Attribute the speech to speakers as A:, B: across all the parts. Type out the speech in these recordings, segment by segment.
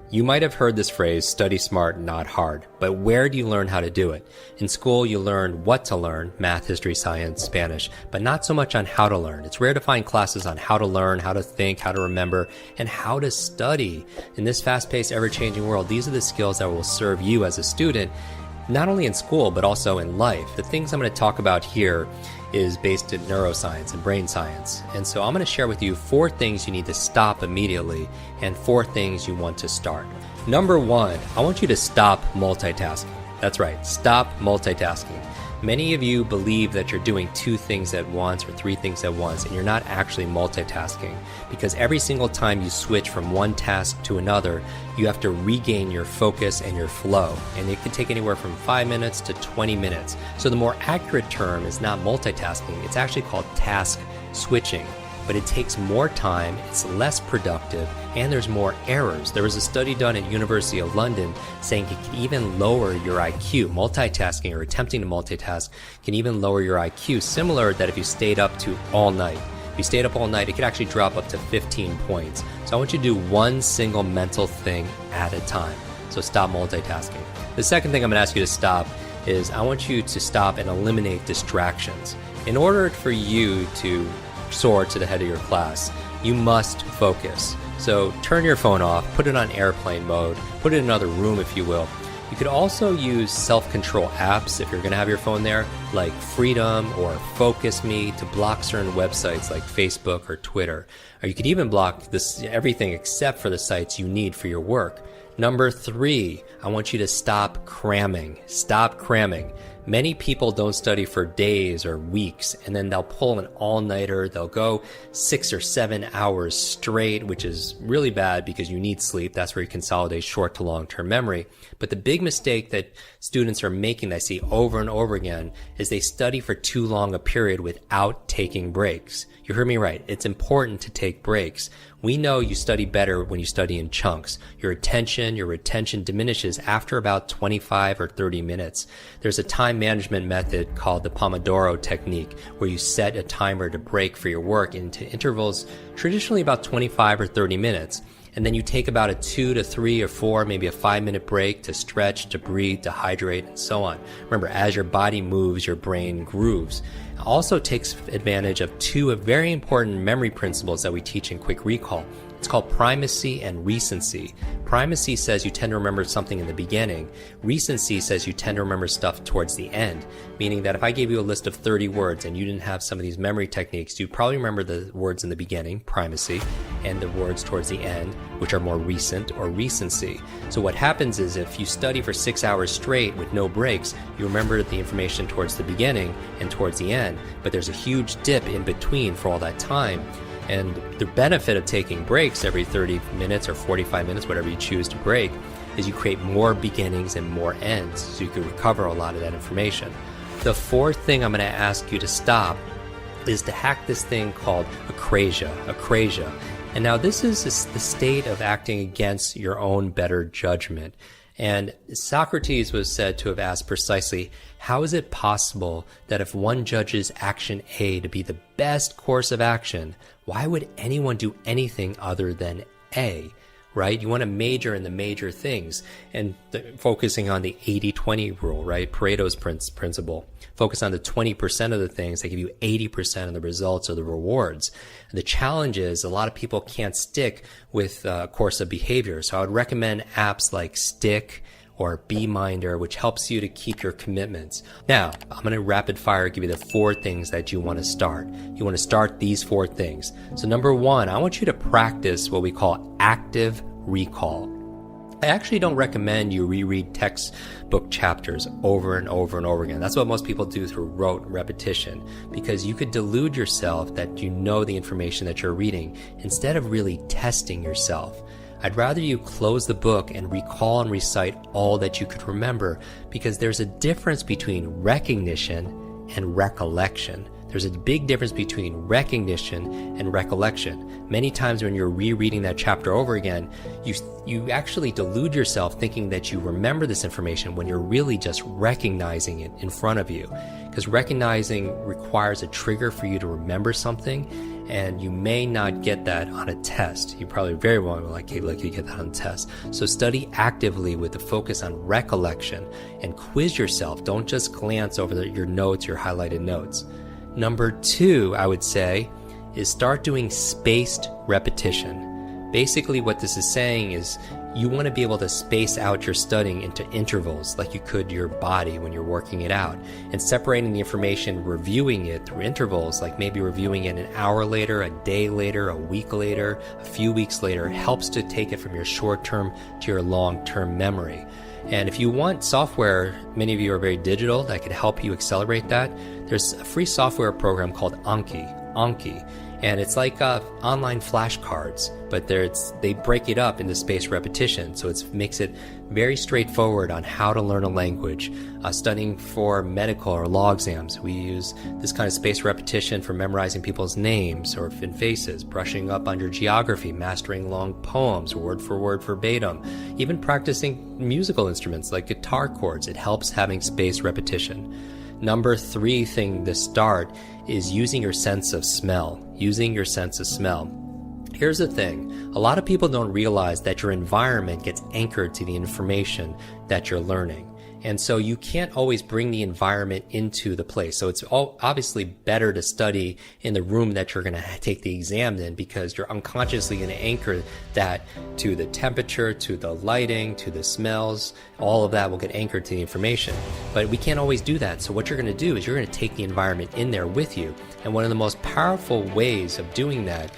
A: You might have heard this phrase, study smart, not hard, but where do you learn how to do it? In school, you learn what to learn, math, history, science, Spanish, but not so much on how to learn. It's rare to find classes on how to learn, how to think, how to remember, and how to study. In this fast-paced, ever-changing world, these are the skills that will serve you as a student, not only in school, but also in life. The things I'm going to talk about here is based in neuroscience and brain science. And so I'm going to share with you 4 things you need to stop immediately and 4 things you want to start. Number 1, I want you to stop multitasking. That's right, stop multitasking. Many of you believe that you're doing 2 things at once or 3 things at once, and you're not actually multitasking, because every single time you switch from one task to another, you have to regain your focus and your flow, and it can take anywhere from 5 minutes to 20 minutes. So the more accurate term is not multitasking, it's actually called task switching. But it takes more time, it's less productive, and there's more errors. There was a study done at University of London saying it can even lower your IQ. Multitasking or attempting to multitask can even lower your IQ, similar that if you stayed up to all night. If you stayed up all night, it could actually drop up to 15 points. So I want you to do one single mental thing at a time. So stop multitasking. The second thing I'm going to ask you to stop is I want you to stop and eliminate distractions. In order for you to soar to the head of your class, you must focus. So turn your phone off, put it on airplane mode, put it in another room if you will. You could also use self-control apps if you're going to have your phone there, like Freedom or Focus Me, to block certain websites like Facebook or Twitter. Or you could even block everything except for the sites you need for your work. Number 3, I want you to stop cramming. Stop cramming. Many people don't study for days or weeks, and then they'll pull an all-nighter. They'll go 6 or 7 hours straight, which is really bad because you need sleep. That's where you consolidate short to long-term memory. But the big mistake that students are making that I see over and over again is they study for too long a period without taking breaks. You heard me right. It's important to take breaks. We know you study better when you study in chunks. Your retention diminishes after about 25 or 30 minutes. There's a time management method called the Pomodoro technique, where you set a timer to break for your work into intervals, traditionally about 25 or 30 minutes. And then you take about a 2 to 3 or 4, maybe a 5-minute break to stretch, to breathe, to hydrate, and so on. Remember, as your body moves, your brain grooves. It also takes advantage of 2 very important memory principles that we teach in Quick Recall. It's called primacy and recency. Primacy says you tend to remember something in the beginning. Recency says you tend to remember stuff towards the end, meaning that if I gave you a list of 30 words and you didn't have some of these memory techniques, you'd probably remember the words in the beginning, primacy, and the words towards the end, which are more recent or recency. So what happens is if you study for 6 hours straight with no breaks, you remember the information towards the beginning and towards the end, but there's a huge dip in between for all that time. And the benefit of taking breaks every 30 minutes or 45 minutes, whatever you choose to break, is you create more beginnings and more ends, so you can recover a lot of that information. The 4th thing I'm going to ask you to stop is to hack this thing called acrasia. And now this is the state of acting against your own better judgment. And Socrates was said to have asked precisely, how is it possible that if one judges action A to be the best course of action, why would anyone do anything other than A? Right? You want to major in the major things, and focusing on the 80-20 rule, right? Pareto's principle. Focus on the 20% of the things that give you 80% of the results or the rewards. The challenge is a lot of people can't stick with a course of behavior. So I would recommend apps like Stick or BeMinder, which helps you to keep your commitments. Now, I'm going to rapid fire give you the 4 things that you want to start. You want to start these 4 things. So number 1, I want you to practice what we call active recall. I actually don't recommend you reread textbook chapters over and over and over again. That's what most people do through rote repetition, because you could delude yourself that you know the information that you're reading instead of really testing yourself. I'd rather you close the book and recall and recite all that you could remember, because there's a difference between recognition and recollection. There's a big difference between recognition and recollection. Many times when you're rereading that chapter over again, you actually delude yourself thinking that you remember this information when you're really just recognizing it in front of you. Because recognizing requires a trigger for you to remember something, and you may not get that on a test. You probably very well like, hey, look, you get that on a test. So study actively with the focus on recollection and quiz yourself. Don't just glance over your notes, your highlighted notes. Number 2, I would say, is start doing spaced repetition. Basically, what this is saying is you want to be able to space out your studying into intervals like you could your body when you're working it out, and separating the information, reviewing it through intervals, like maybe reviewing it an hour later, a day later, a week later, a few weeks later, helps to take it from your short-term to your long-term memory. And if you want software, many of you are very digital, that could help you accelerate that. There's a free software program called Anki. And it's like online flashcards, but they break it up into spaced repetition. So it makes it very straightforward on how to learn a language. Studying for medical or law exams, we use this kind of spaced repetition for memorizing people's names or faces, brushing up on your geography, mastering long poems, word for word verbatim, even practicing musical instruments like guitar chords. It helps having spaced repetition. Number 3 thing to start is using your sense of smell. Using your sense of smell. Here's the thing. A lot of people don't realize that your environment gets anchored to the information that you're learning. And so you can't always bring the environment into the place. So it's obviously better to study in the room that you're going to take the exam in, because you're unconsciously going to anchor that to the temperature, to the lighting, to the smells. All of that will get anchored to the information. But we can't always do that. So what you're going to do is you're going to take the environment in there with you. And one of the most powerful ways of doing that,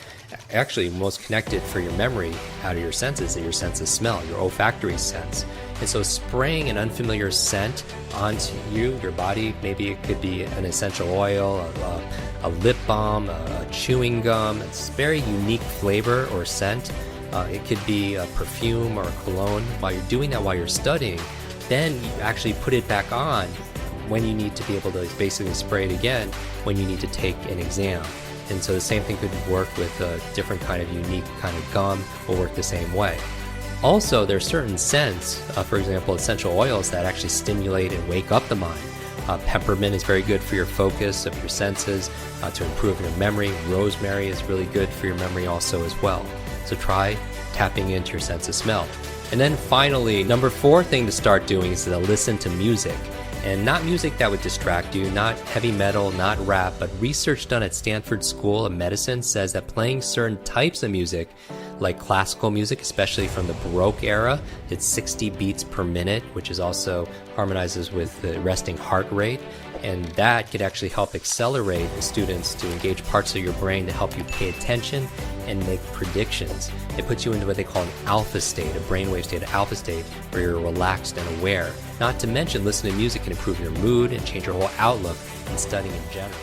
A: actually most connected for your memory out of your senses, is your sense of smell, your olfactory sense. And so spraying an unfamiliar scent onto your body, maybe it could be an essential oil, a lip balm, a chewing gum, it's very unique flavor or scent. It could be a perfume or a cologne. While you're doing that while you're studying, then you actually put it back on when you need to be able to basically spray it again when you need to take an exam. And so the same thing could work with a different kind of unique kind of gum, will work the same way. Also, there are certain scents, for example, essential oils that actually stimulate and wake up the mind. Peppermint is very good for your focus of your senses, to improve your memory. Rosemary is really good for your memory also as well. So try tapping into your sense of smell. And then finally, number 4 thing to start doing is to listen to music. And not music that would distract you, not heavy metal, not rap, but research done at Stanford School of Medicine says that playing certain types of music, like classical music, especially from the Baroque era, it's 60 beats per minute, which is also harmonizes with the resting heart rate. And that could actually help accelerate the students to engage parts of your brain to help you pay attention and make predictions. It puts you into what they call an alpha state, a brainwave state, an alpha state, where you're relaxed and aware. Not to mention, listening to music can improve your mood and change your whole outlook in studying in general.